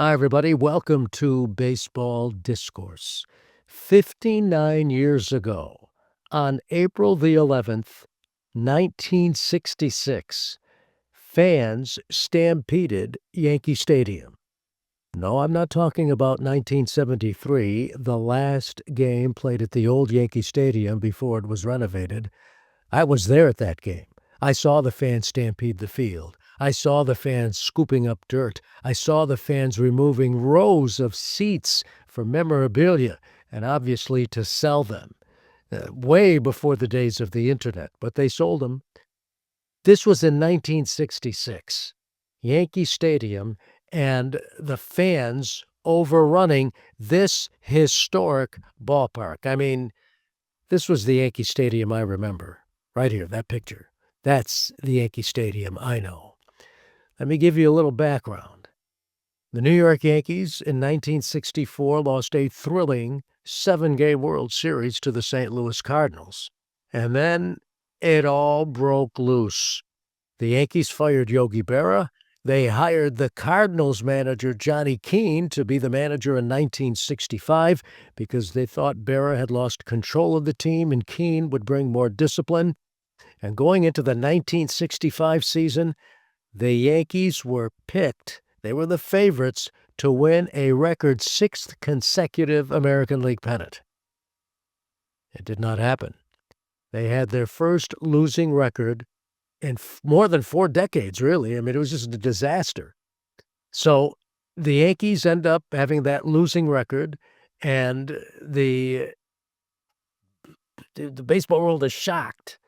Hi, everybody. Welcome to Baseball Discourse. 59 years ago, on April the 11th, 1966, fans stampeded Yankee Stadium. No, I'm not talking about 1973, the last game played at the old Yankee Stadium before it was renovated. I was there at that game. I saw the fans stampede the field. I saw the fans scooping up dirt. I saw the fans removing rows of seats for memorabilia and obviously to sell them. Way before the days of the internet, but they sold them. This was in 1966. Yankee Stadium and the fans overrunning this historic ballpark. I mean, this was the Yankee Stadium I remember. Right here, that picture. That's the Yankee Stadium I know. Let me give you a little background. The New York Yankees in 1964 lost a thrilling 7-game World Series to the St. Louis Cardinals. And then it all broke loose. The Yankees fired Yogi Berra. They hired the Cardinals manager Johnny Keane to be the manager in 1965 because they thought Berra had lost control of the team and Keane would bring more discipline. And going into the 1965 season, the Yankees were picked. They were the favorites to win a record 6th consecutive American League pennant. It did not happen. They had their first losing record in more than 4 decades, really. I mean, it was just a disaster. So the Yankees end up having that losing record, and the baseball world is shocked.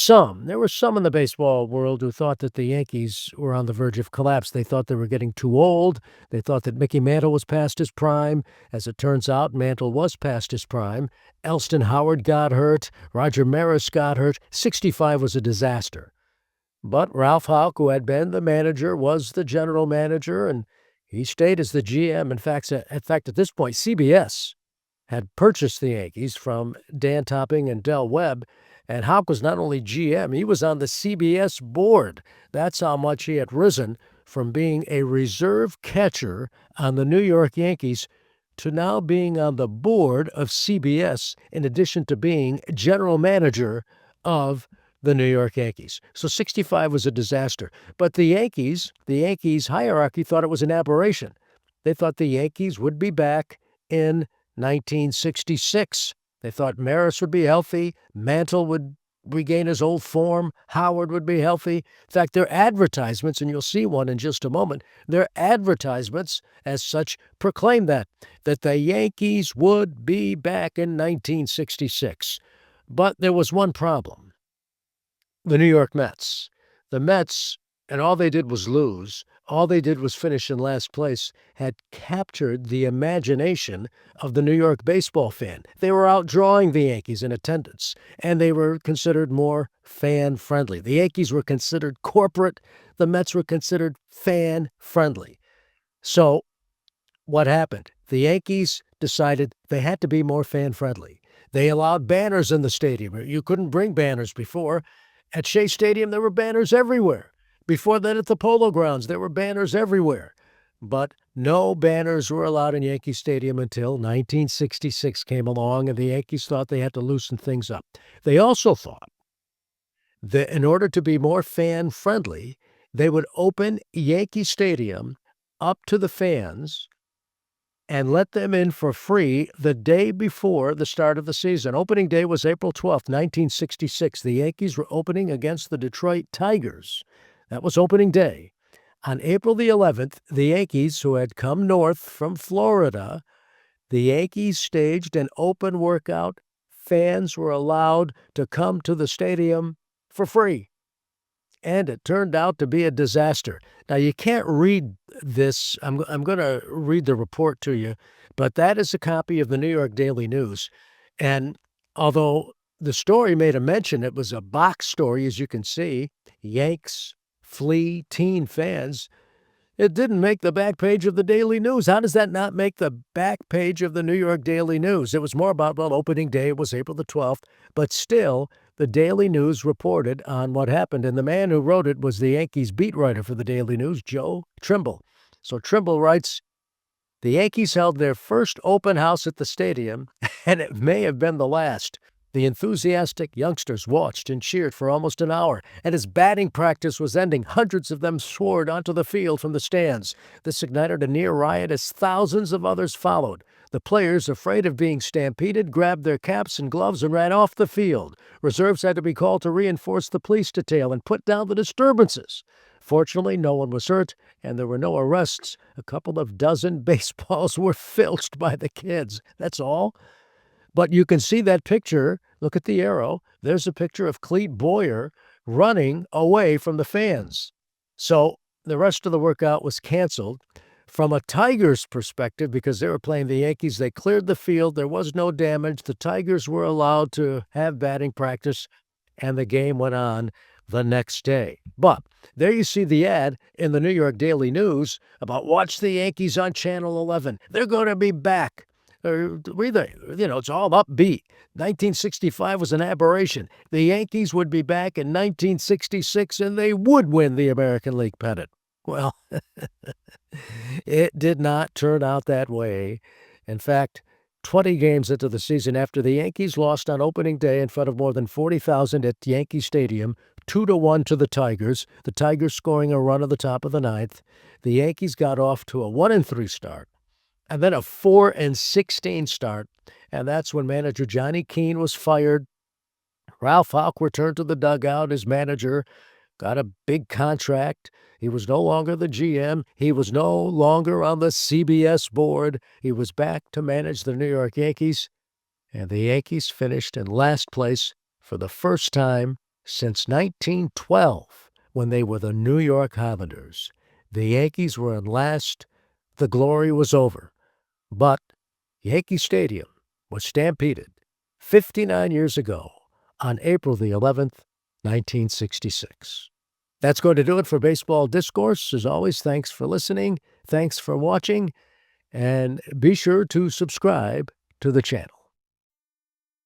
There were some in the baseball world who thought that the Yankees were on the verge of collapse. They thought they were getting too old. They thought that Mickey Mantle was past his prime. As it turns out, Mantle was past his prime. Elston Howard got hurt. Roger Maris got hurt. 65 was a disaster. But Ralph Houck, who had been the manager, was the general manager, and he stayed as the GM. In fact, at this point, CBS had purchased the Yankees from Dan Topping and Del Webb, and Houck was not only GM, he was on the CBS board. That's how much he had risen from being a reserve catcher on the New York Yankees to now being on the board of CBS, in addition to being general manager of the New York Yankees. So 65 was a disaster. But the Yankees hierarchy thought it was an aberration. They thought the Yankees would be back in 1966. They thought Maris would be healthy, Mantle would regain his old form, Howard would be healthy. In fact, their advertisements, and you'll see one in just a moment, their advertisements as such proclaim that the Yankees would be back in 1966. But there was one problem. The New York Mets. The Mets, and all they did was lose, all they did was finish in last place, had captured the imagination of the New York baseball fan. They were outdrawing the Yankees in attendance, and they were considered more fan-friendly. The Yankees were considered corporate. The Mets were considered fan-friendly. So what happened? The Yankees decided they had to be more fan-friendly. They allowed banners in the stadium. You couldn't bring banners before. At Shea Stadium, there were banners everywhere. Before that, at the Polo Grounds, there were banners everywhere. But no banners were allowed in Yankee Stadium until 1966 came along, and the Yankees thought they had to loosen things up. They also thought that in order to be more fan-friendly, they would open Yankee Stadium up to the fans and let them in for free the day before the start of the season. Opening day was April 12th, 1966. The Yankees were opening against the Detroit Tigers. That was opening day. On April the 11th, the Yankees, who had come north from Florida, the Yankees staged an open workout. Fans were allowed to come to the stadium for free. And it turned out to be a disaster. Now, you can't read this. I'm going to read the report to you, but that is a copy of the New York Daily News. And although the story made a mention, it was a box story, as you can see, Yanks flee teen fans. It didn't make the back page of the Daily News. How does that not make the back page of the New York Daily News? It was more about, opening day was April the 12th, but still, the Daily News reported on what happened, and the man who wrote it was the Yankees beat writer for the Daily News, Joe Trimble. So Trimble writes, The Yankees held their first open house at the stadium, and it may have been the last. The enthusiastic youngsters watched and cheered for almost an hour, and as batting practice was ending, hundreds of them soared onto the field from the stands. This ignited a near riot as thousands of others followed. The players, afraid of being stampeded, grabbed their caps and gloves and ran off the field. Reserves had to be called to reinforce the police detail and put down the disturbances. Fortunately, no one was hurt, and there were no arrests. A couple of dozen baseballs were filched by the kids. That's all. But you can see that picture. Look at the arrow. There's a picture of Clete Boyer running away from the fans. So the rest of the workout was canceled. From a Tigers perspective, because they were playing the Yankees, they cleared the field. There was no damage. The Tigers were allowed to have batting practice, and the game went on the next day. But there you see the ad in the New York Daily News about watch the Yankees on Channel 11. They're going to be back. It's all upbeat. 1965 was an aberration. The Yankees would be back in 1966, and they would win the American League pennant. Well, it did not turn out that way. In fact, 20 games into the season, after the Yankees lost on opening day in front of more than 40,000 at Yankee Stadium, 2-1 to the Tigers scoring a run at the top of the ninth, the Yankees got off to a 1-3 start, and then a 4-16 start, and that's when manager Johnny Keane was fired. Ralph Houck returned to the dugout as manager, got a big contract. He was no longer the GM. He was no longer on the CBS board. He was back to manage the New York Yankees, and the Yankees finished in last place for the first time since 1912, when they were the New York Highlanders. The Yankees were in last. The glory was over. But Yankee Stadium was stampeded 59 years ago on April the 11th, 1966. That's going to do it for Baseball Discourse. As always, thanks for listening. Thanks for watching. And be sure to subscribe to the channel.